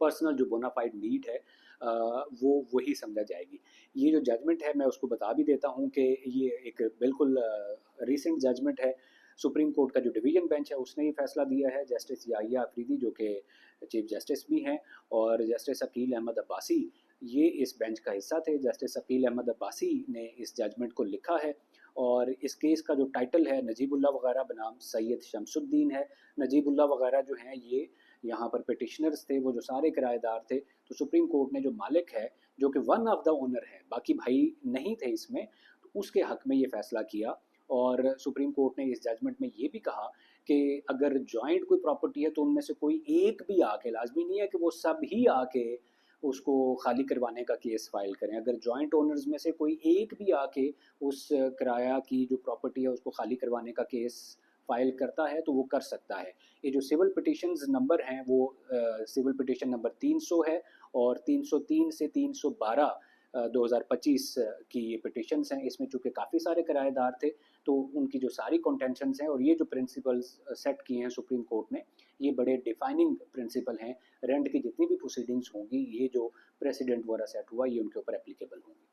Personal जो bonafide need है वो वही समझा जाएगी। ये जो जजमेंट है मैं उसको बता भी देता हूँ कि ये एक बिल्कुल रीसेंट जजमेंट है। सुप्रीम कोर्ट का जो डिवीज़न बेंच है उसने ये फैसला दिया है। जस्टिस याहिया अफरीदी जो कि चीफ जस्टिस भी हैं, और जस्टिस अकील अहमद अब्बासी ये इस बेंच का हिस्सा थे। जस्टिस अकील अहमद अब्बासी ने इस जजमेंट को लिखा है, और इस केस का जो टाइटल है नजीबुल्ला वगैरह बनाम सैयद शमसुद्दीन है। नजीबुल्ला वगैरह जो हैं ये यहाँ पर पिटिशनर्स थे, वो जो सारे किराएदार थे। तो सुप्रीम कोर्ट ने जो मालिक है जो कि वन ऑफ द ओनर है, बाकी भाई नहीं थे इसमें, तो उसके हक में ये फैसला किया। और सुप्रीम कोर्ट ने इस जजमेंट में ये भी कहा कि अगर जॉइंट कोई प्रॉपर्टी है तो उनमें से कोई एक भी आके, लाजमी नहीं है कि वो सब ही आके उसको खाली करवाने का केस फाइल करें, अगर जॉइंट ओनर्स में से कोई एक भी आके उस किराया की जो प्रॉपर्टी है उसको खाली करवाने का केस फाइल करता है तो वो कर सकता है। ये जो सिविल पिटिशंस नंबर हैं वो सिविल पिटिशन नंबर 300 है, और 303 से 312 2025 की ये पिटिशंस हैं। इसमें चूँकि काफ़ी सारे किराएदार थे तो उनकी जो सारी कंटेंशंस हैं और ये जो प्रिंसिपल्स सेट किए हैं सुप्रीम कोर्ट ने, ये बड़े डिफाइनिंग प्रिंसिपल हैं। रेंट की जितनी भी प्रोसीडिंग्स होंगी, ये जो प्रेसिडेंट वगैरह सेट हुआ, ये उनके ऊपर एप्लीकेबल होंगी।